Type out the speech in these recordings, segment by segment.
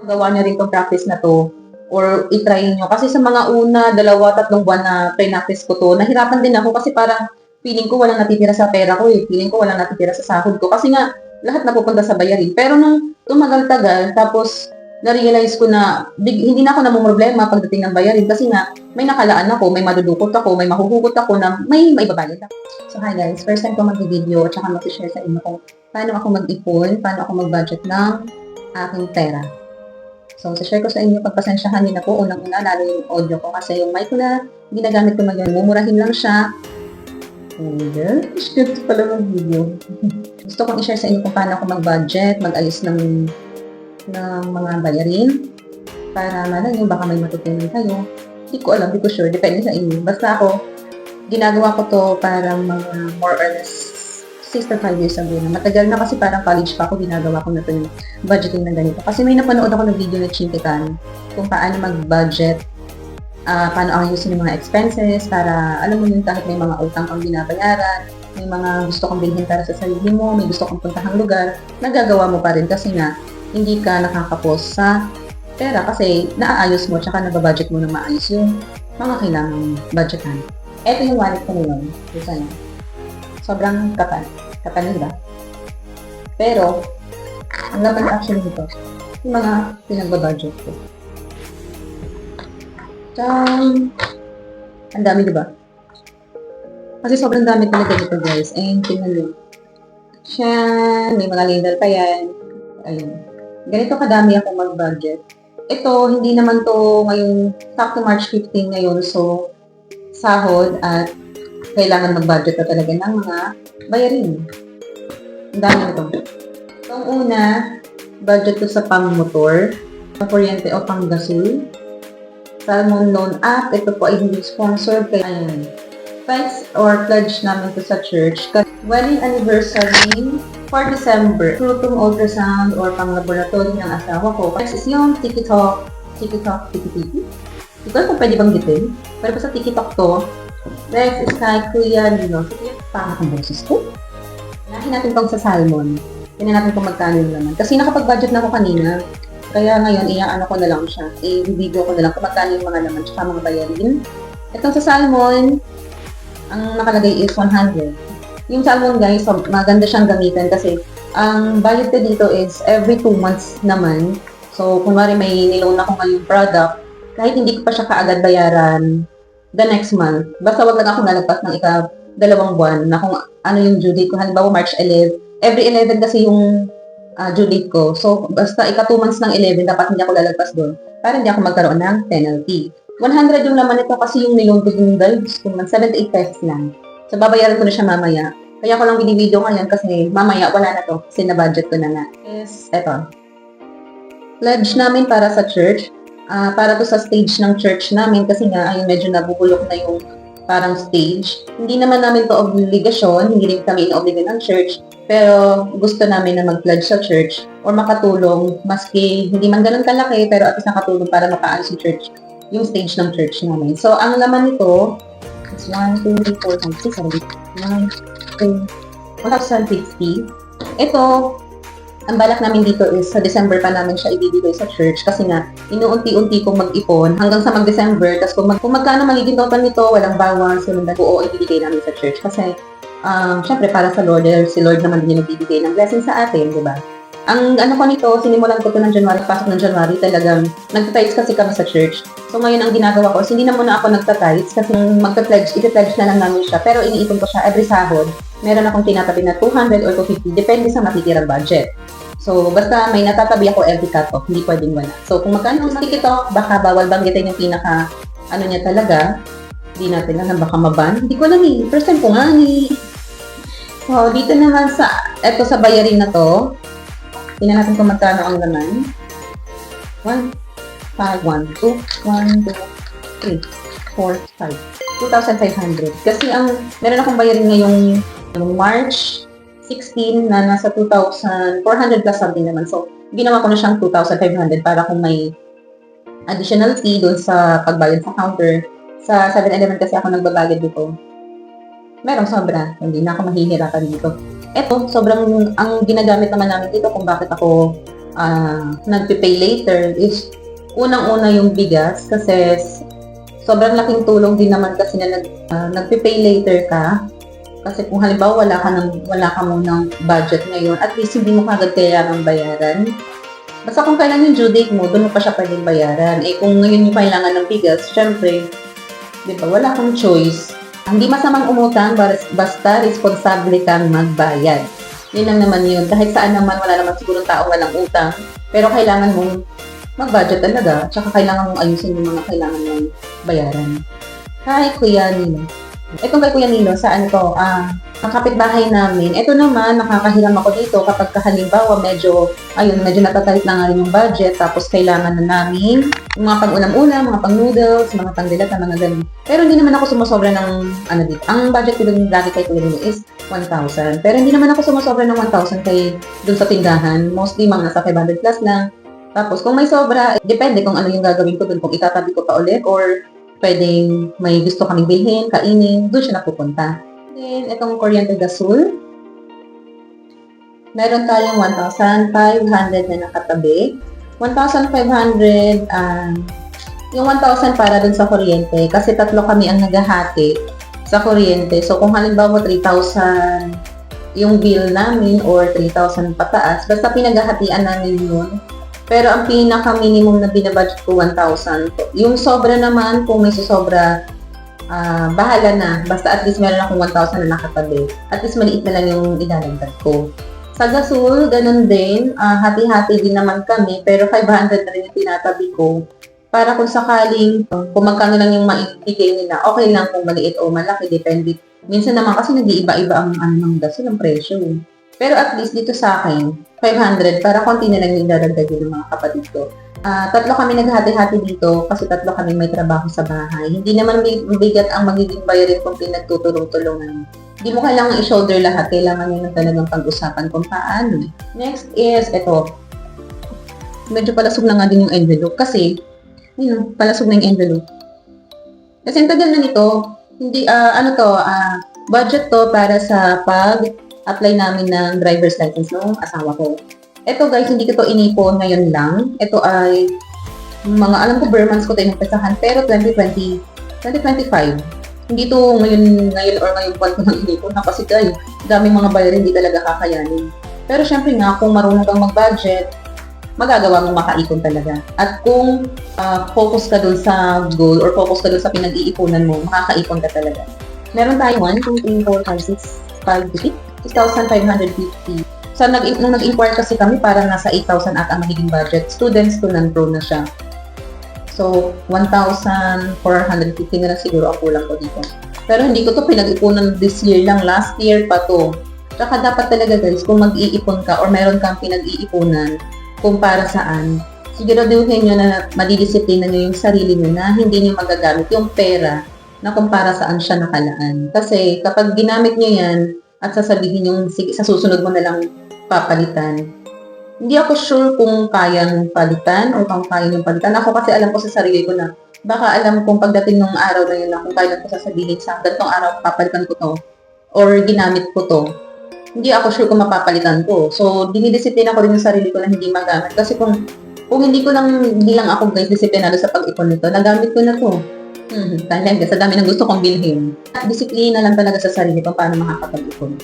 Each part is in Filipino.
Gawa niyo rin 'tong practice na 'to or i-try niyo. Kasi sa mga una, 2, 3 buwan na practice ko 'to, nahirapan din ako kasi parang feeling ko walang natitira sa pera ko, eh. Feeling ko walang natitira sa sahod ko kasi nga lahat napupunta sa bayarin. Pero nung tumagal-tagal tapos na-realize ko na hindi na ako namomroblema pagdating ng bayarin kasi nga may nakalaan ako, may madudukot ako, may mahuhugot ako na may maibabayad ako. So hi guys, first time ko mag-video at saka mag-share sa inyo kung paano ako mag-ipon, paano ako mag-budget ng aking pera. So, share ko sa inyo, pagpasensyahan niyo na po, unang-una, lalo yung audio ko, kasi yung mic ko na ginagamit ko ngayon, mumurahin lang siya. And shit pala ng video. Gusto kong i-share sa inyo kung paano ako mag-budget, mag-alis ng mga bayarin, para malay nyo, baka may matutunan kayo. Hindi ko alam, hindi ko sure, depende sa inyo. Basta ako, ginagawa ko to para mga more or less 6 to 5 years ago na. Matagal na kasi parang college pa ako, ginagawa ko na ito yung budgeting na ganito. Kasi may napanood ako ng video na Chinkitan kung paano mag-budget, paano ayusin yung mga expenses para, alam mo yun, kahit may mga utang kang binabayaran, may mga gusto kang bilhin para sa sarili mo, may gusto kang puntahang lugar, nagagawa mo pa rin kasi nga, hindi ka nakakapos sa pera kasi naaayos mo tsaka nababudget mo na maayos yung mga kailangang budgetan. Ito yung wallet ko ngayon. Gusto niyo. Sobrang kapal. Kapal ba? Pero, ang laman actually nito, yung mga pinagbabudget ko. Ang dami, diba? Kasi sobrang dami talaga nito, guys. And, tingnan nyo. Siya, may mga label pa yan. Ayun. Ganito kadami ako mag-budget. Ito, hindi naman to ngayong, sakto March 15 ngayon. So, sahod at kailangan mag-budget na talaga ng mga bayarin. Ang dami nito. So, ang una, budget ko sa pang-motor, pang-kuryente o pang-gasol. Salmon Loan App, ito po ay hindi sponsored. Kaya, ayun. Thanks or pledge namin to sa church. Wedding anniversary for December. Trutong ultrasound or pang-laboratory ng asawa ko. Next is yung TikTok. Tiki-tiki. Hindi ko alam kung pwede bang gitin. Pero sa TikTok to, next is kay Kuya Lino. Pangat ang boses ko. Nahin natin tong sa salmon. Tingnan natin kung magkano yung laman. Kasi nakapag-budget na ako kanina. Kaya ngayon, ano ko na lang siya. I-video ko na lang kung magkano yung mga laman tsaka mga bayarin. Itong sa salmon, ang nakalagay is 100. Yung salmon guys, so, maganda siyang gamitin kasi ang bayad ko dito is every 2 months naman. So, kunwari may niloan ako ngayong product, kahit hindi ko pa siya kaagad bayaran the next month. Basta wag lang ako nalagpas ng ika-2 buwan na kung ano yung due date ko. Halimbawa, March 11. Every 11 kasi yung due date ko. So, basta ika 2 months ng 11, dapat hindi ako lalagpas doon para hindi ako magkaroon ng penalty. 100 yung laman nito kasi yung niloan ko yung guys, 78 pesos lang. So, babayaran ko na siya mamaya. Kaya ko lang binivideo ngayon kasi mamaya wala na to kasi na-budget ko na nga. Yes, eto. Pledge namin para sa church. Para to sa stage ng church namin kasi nga ay medyo nabubulok na yung parang stage. Hindi naman namin to obligasyon, hindi rin kami inobligan ng church, pero gusto namin na mag-pledge sa church or makatulong, maski hindi man ganun kalaki, pero at least nakatulong para mapaayos yung church, yung stage ng church namin. So, ang laman nito is 1, 2, 3, 4, 5, 6, 7, 8, 9, 10, 1,060. Ito, ang balak namin dito is sa December pa namin siya ibibigay sa church kasi nga inuunti-unti kong mag-ipon hanggang sa mag-December. Tapos kung magkano magiging total nito, walang bawas, walang buo ibibigay namin sa church kasi syempre para sa Lord, si Lord naman din yung nagbibigay ng blessing sa atin, di ba? Ang ano ko nito, sinimulan ko ito ng January, pasok ng January, talagang nagtatites kasi kami sa church. So ngayon ang ginagawa ko, hindi na muna ako nagtatites kasi magta-pledge, iti-pledge na lang namin siya. Pero iniipon ko siya every sahod. Meron akong tinatabi na 200 or 250, depende sa matitirang budget. So, basta may natatabi ako every cut-off, hindi pwedeng wala. So, kung magkano ang TikTok, baka bawal banggitin yung pinaka, niya talaga. Hindi natin alam, baka maban. Hindi ko alam eh. First time ko nga eh. So, dito naman eto sa bayarin na to, tingnan natin kung magkano ang laman. 1, 5, 1, 2, 1, 2, 3, 4, 5. 2,500. Kasi meron akong bayarin ngayong March 16 na nasa 2,400 plus something naman. So, ginawa ko na siyang 2,500 para kung may additional fee doon sa pagbayad sa counter. Sa 7-Eleven kasi ako nagbabayad dito. Merong sobra. Hindi na ako mahihirapan dito. Eto, sobrang, ang ginagamit naman namin dito kung bakit ako nagpipay later is unang-una yung bigas kasi sobrang laking tulong din naman kasi na nagpipay later ka. Kasi kung halimbawa wala ka munang budget ngayon, at least hindi mo kagad kailangan bayaran. Basta kung kailan yung due date mo, doon mo pa siya pwedeng bayaran. Eh kung ngayon yung kailangan ng bigas, syempre, di ba, wala kang choice. Hindi masamang umutang, basta responsable kang magbayad. Yun lang naman yun. Kahit saan naman, wala naman siguro taong walang utang. Pero kailangan mong mag-budget talaga. Tsaka kailangan mong ayusin yung mga kailangan mong bayaran. Hi, Kuya Nilo. Itong kay Kuya Nilo, sa ano to, ang kapitbahay namin. Ito naman, nakakahiram ako dito kapag halimbawa medyo natatalit na nga rin yung budget, tapos kailangan na namin yung mga pang-ulam-ulam, mga pang-noodles, mga pang-dilata, mga ganun. Pero hindi naman ako sumusobra ng dito. Ang budget ko dun lagi kay Kuya Nilo is 1,000. Pero hindi naman ako sumusobra ng 1,000 kay dun sa tindahan. Mostly mga nasa 500 plus lang. Tapos kung may sobra, depende kung ano yung gagawin ko dun, kung itatabi ko pa ulit or pwedeng may gusto kaming bilhin, kainin, doon siya napupunta. Then, itong kuryente gasol. Meron tayong 1,500 na nakatabi. 1,500, yung 1,000 para dun sa kuryente. Kasi tatlo kami ang naghahati sa kuryente. So, kung halimbawa 3,000 yung bill namin or 3,000 pataas, basta pinaghahatian namin yun. Pero ang pinaka-minimum na binabudget ko, 1,000. Yung sobra naman, kung may susobra, bahala na. Basta at least meron akong 1,000 na nakatabi. At least maliit na lang yung idadagdag ko. Sa gasol, ganun din. Hati-hati din naman kami. Pero 500 na rin yung tinatabi ko. Para kung sakaling, kung magkano lang yung maibigay nila, okay lang kung maliit o malaki. Depende. Minsan naman kasi nag-iiba-iba ang ng gasol, ang presyo. Pero at least dito sa akin, 500 para konti na lang yung dadagdag ng mga kapatid ko. Tatlo kami naghati-hati dito kasi tatlo kami may trabaho sa bahay. Hindi naman bigat ang magiging bayarin kung pinagtutulong-tulungan. Hindi mo kailangan i-shoulder lahat. Kailangan nyo lang talagang pag-usapan kung paano. Next is, ito. Medyo palasog na nga din yung envelope kasi, palasog na yung envelope. Kasi ang tagal na nito, hindi, budget to para sa apply namin ng driver's license ng asawa ko. Ito guys, hindi ko to inipon ngayon lang. Ito ay mga alam ko months ko tayo napesahan, pero 2025. Hindi to ngayon or ngayon buwan ko nang inipon na kasi guys, daming mga bayarin hindi talaga kakayanin. Pero syempre nga, kung marunong kang mag-budget, magagawa mong makaipon talaga. At kung focus ka dun sa goal or focus ka dun sa pinag-iipunan mo, makakaipon ka talaga. Meron tayong 1, 2, 3, 4, 5, 6, 6,550. So, nung nag-inquire kasi kami, parang nasa 8,000 at ang magiging budget. Students to non-pro na siya. So, 1,450 na lang siguro ang kulang ko dito. Pero hindi ko to pinag-ipunan this year lang. Last year pa to. Tsaka dapat talaga guys, kung mag-iipon ka or meron kang pinag-iipunan kung para saan, siguraduhin nyo na madidisiplina nyo yung sarili nyo na hindi nyo magagamit yung pera na kung para saan siya nakalaan. Kasi kapag ginamit nyo yan, at sasabihin yung sige, sa susunod mo na lang papalitan. Hindi ako sure kung kayang palitan o kung kaya yung palitan. Ako kasi alam ko sa sarili ko na baka alam kung pagdating ng araw na yun na kung kailan ko sasabihin sa ganitong araw papalitan ko to or ginamit ko to. Hindi ako sure kung mapapalitan ko. So, dinidisiplina ko rin yung sarili ko na hindi magamit. Kasi kung hindi lang ako guys disiplinado sa pag-ipon nito, nagamit ko na to. Talaga, sa dami ng gusto kong bilhin. At disiplina lang talaga sa sarili kung paano makakapag-ipon.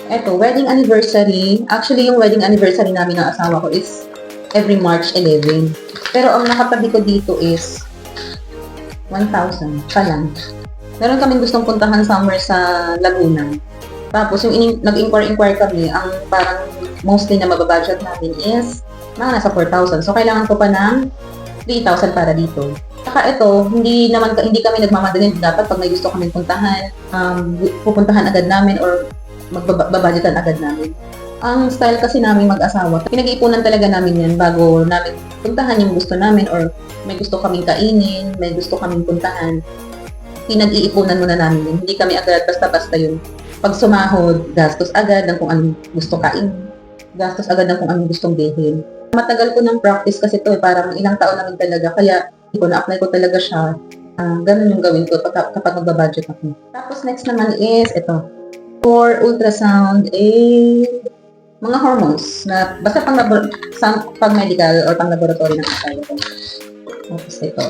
Eto, wedding anniversary. Actually, yung wedding anniversary namin ng asawa ko is every March 11. Pero ang nakatabi ko dito is 1,000 pa lang. Meron kaming gustong puntahan somewhere sa Laguna. Tapos, yung nag-inquire kami, ang parang mostly na mababudget namin is mga nasa 4,000. So, kailangan ko pa ng 3,000 para dito. Saka ito, hindi kami nagmamadali. Dapat pag may gusto kaming puntahan, pupuntahan agad namin or magbabudgetan agad namin. Ang style kasi namin mag-asawa, pinag-iipunan talaga namin yan bago namin puntahan yung gusto namin or may gusto kaming kainin, may gusto kaming puntahan. Pinag-iipunan muna namin yun. Hindi kami agad basta-basta yun. Pag sumahod, gastos agad ng kung anong gusto kain. Gastos agad ng kung anong gustong bilhin. Matagal ko ng practice kasi ito parang ilang taon namin talaga. Kaya na-apply ko talaga siya. Ganun yung gawin ko kapag magbabudget ako. Tapos next naman is ito. For ultrasound, mga hormones na basta pang medical or pang laboratory ng asawa ko. Tapos ito.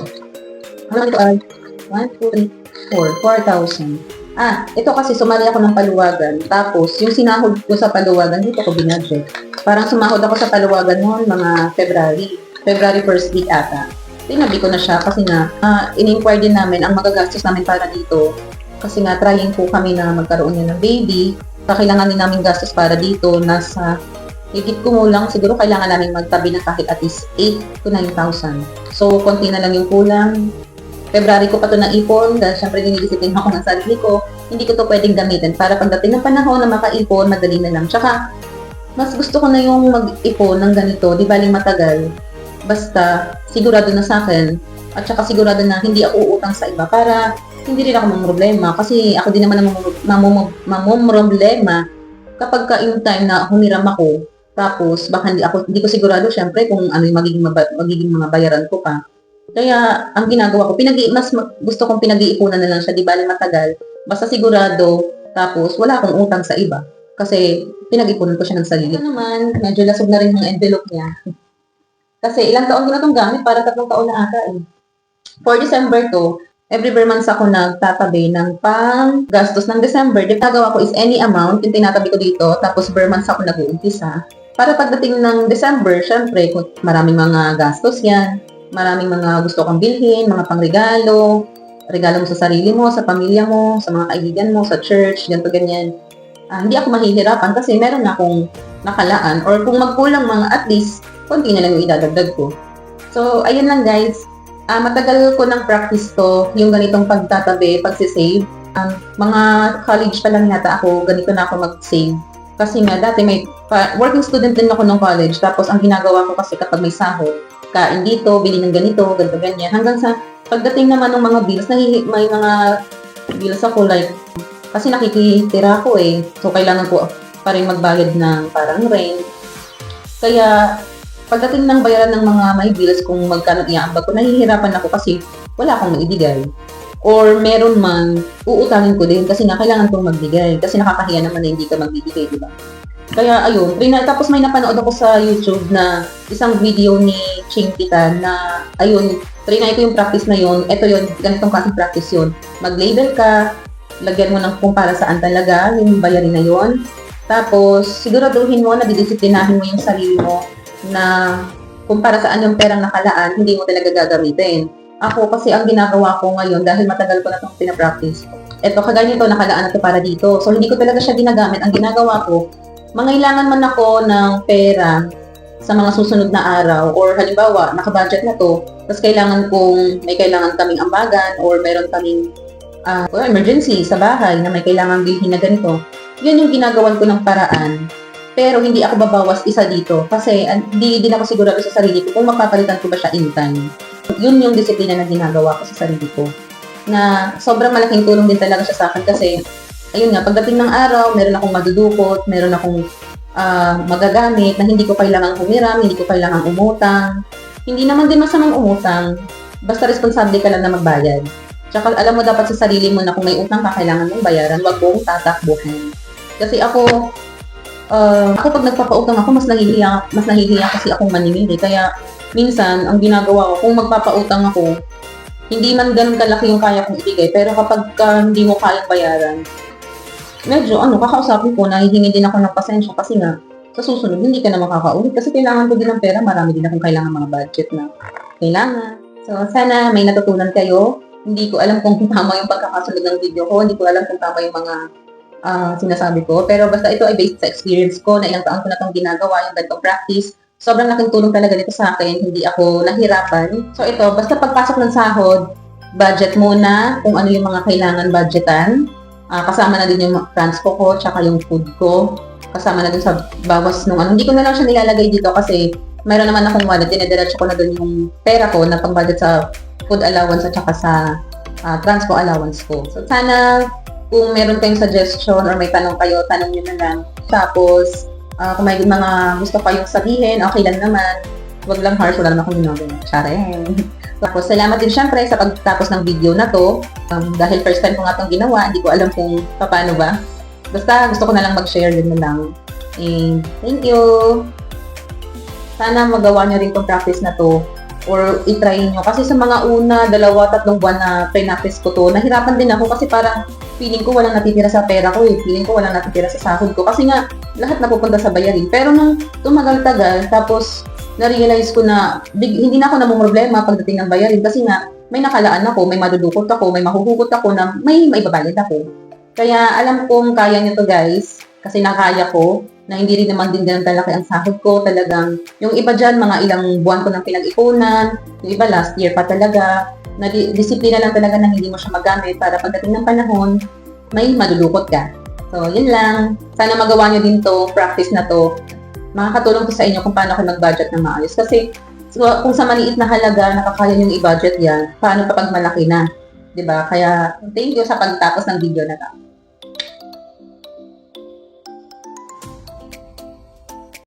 Ano ito ay 1, 2, 3, 4. 4,000. Ito kasi sumali ako ng paluwagan. Tapos, yung sinahod ko sa paluwagan, dito ko binudget. Parang sumahod ako sa paluwagan noon mga February first week ata. Tinabi ko na siya kasi nga, in-inquire din namin ang magagastos namin para dito. Kasi nga, trying po kami na magkaroon niya ng baby. Kailangan din namin gastos para dito. Nasa higit kumulang, siguro kailangan namin magtabi na kahit at least 8 to 9,000. So, konti na lang yung kulang. February ko pa ito naipon dahil syempre dinidisiplin ako ng sarili ko. Hindi ko to pwedeng gamitin para pagdating ng panahon na makaipon, madali na lang. Tsaka, mas gusto ko na yung mag-ipon ng ganito, di baling matagal. Basta, sigurado na sa akin. At saka sigurado na hindi ako uutang sa iba para hindi rin ako mamroblema. Kasi ako din naman mamumroblema kapag yung time na humiram ako. Tapos, baka hindi ko sigurado syempre kung ano yung magiging mga bayaran ko pa. Kaya, ang ginagawa ko, gusto kong pinag-iipunan na lang siya, di bali matagal. Basta sigurado, tapos wala akong utang sa iba. Kasi, pinag-ipunan ko siya ng sarili. Ito naman, medyo lasog na rin yung envelope niya. Kasi, ilang taon ko na itong gamit, para 3 taon na ata eh. For December to, every months ako nagtatabi ng pang gastos ng December. Yung nagawa ko is any amount, yung tinatabi ko dito, tapos per months ako nag-uumpisa. Para pagdating ng December, syempre, maraming mga gastos yan. Maraming mga gusto kang bilhin, mga pangregalo, regalo mo sa sarili mo, sa pamilya mo, sa mga kaibigan mo, sa church, ganito ganyan. Hindi ako mahihirapan kasi meron na akong nakalaan or kung magkulang mga at least, konti na lang yung idadagdag ko. So, ayun lang guys. Matagal ko ng practice to, yung ganitong pagtatabi, pagsisave. Mga college pa lang yata ako, ganito na ako mag-save. Kasi nga, dati working student din ako ng college, tapos ang ginagawa ko kasi kapag may sahod, kain dito, bili ng ganito, ganyan. Hanggang sa pagdating naman ng mga bills, may mga bills ako like, kasi nakikitira ko eh. So, kailangan ko pa rin magbayad ng parang rent. Kaya, pagdating ng bayaran ng mga may bills, kung magkano iaambag ko, nahihirapan ako kasi wala akong maibigay. Or meron man, uutangin ko din kasi nga kailangan kong magbigay. Kasi nakakahiya naman na hindi ka magbibigay, di ba? Kaya ayun, tapos may napanood ako sa YouTube na isang video ni Ching Pitan na ayun, trinay ko yung practice na yun. Ito yun, ganitong klaseng practice yun. Mag-label ka, lagyan mo ng kung para saan talaga yung bayarin na yun. Tapos, siguraduhin mo na didisiplinahin mo yung sarili mo na kung para saan yung perang nakalaan, hindi mo talaga gagamitin. Ako kasi ang ginagawa ko ngayon dahil matagal ko na itong pinapractice. Ito, kagaya nito, nakalaan na ito para dito. So, hindi ko talaga siya ginagamit. Ang ginagawa ko, mangailangan man ako ng pera sa mga susunod na araw or halimbawa, nakabudget na to, tapos may kailangan kaming ambagan or meron kaming emergency sa bahay na may kailangan bilhin na ganito. Yun yung ginagawan ko ng paraan. Pero hindi ako babawas isa dito kasi hindi din ako sigurado sa sarili ko kung mapapalitan ko ba siya in time. Yun yung disiplina na ginagawa ko sa sarili ko. Na sobrang malaking tulong din talaga siya sa akin kasi ayun nga, pagdating ng araw, meron akong madudukot, meron akong magagamit na hindi ko kailangang humiram, hindi ko kailangang umutang. Hindi naman din masamang umutang, basta responsable ka lang na magbayad. Tsaka alam mo dapat sa sarili mo na kung may utang ka, kailangan mong bayaran, wag mong tatakbuhin. Kasi ako pag nagpapautang ako, mas nahihiya kasi akong manimili. Kaya minsan, ang ginagawa ko, kung magpapautang ako, hindi man ganun kalaki yung kaya kong ibigay, pero kapag hindi mo kayang bayaran, medyo kakausapin ko, nahihingi din ako ng pasensya kasi nga, sa susunod, hindi ka na makakaulit kasi kailangan ko din ng pera, marami din akong kailangan mga budget na kailangan. So, sana may natutunan kayo. Hindi ko alam kung tama yung pagkakasunod ng video ko, hindi ko alam kung tama yung mga sinasabi ko, pero basta ito ay based sa experience ko na ilang taon ko na itong ginagawa, yung ganitong practice. Sobrang laking tulong talaga dito sa akin, hindi ako nahirapan. So ito, basta pagpasok ng sahod, budget muna kung ano yung mga kailangan budgetan. Kasama na din yung transpo ko, tsaka yung food ko. Kasama na din sa bawas nung Hindi ko na lang siya nilalagay dito kasi mayroon naman akong wallet, dinediretso ko na dun yung pera ko na pang-budget sa food allowance at tsaka sa transpo allowance ko. So sana kung meron kayong suggestion or may tanong kayo, tanong nyo na lang. Tapos, kung may mga gusto kayong sabihin, okay lang naman. Huwag lang harsh, wala naman akong ginagawa. Tsareng. Tapos, salamat din syempre sa pagtapos ng video na to. Dahil first time ko nga itong ginawa, hindi ko alam kung paano ba. Basta, gusto ko na lang mag-share din na lang. And thank you! Sana magawa nyo rin itong practice na to or itry nyo. Kasi sa mga una, 2-3 buwan na pre-practice ko to, nahirapan din ako kasi parang feeling ko walang natitira sa pera ko eh. Feeling ko walang natitira sa sahod ko. Kasi nga, lahat napupunta sa bayarin. Pero nung tumagal-tagal, tapos na-realize ko na hindi na ako namumroblema pagdating ng bayarin kasi nga may nakalaan ako, may madudukot ako, may mahuhugot ako na may maibabayad ako. Kaya alam kong kaya nyo to guys kasi nakaya ko na hindi rin naman din ganun kalaki ang sahod ko. Talagang yung iba dyan, mga ilang buwan ko nang pinag-ipunan, yung iba last year pa talaga. Disiplina lang talaga na hindi mo siya magamit para pagdating ng panahon, may madudukot ka. So, yun lang. Sana magawa nyo din to, practice na to. Makakatulong to sa inyo kung paano kayo mag-budget na maayos. Kasi kung sa maliit na halaga, nakakaya nyo i-budget yan, paano kapag malaki na? Diba? Kaya, thank you sa pagtapos ng video na to.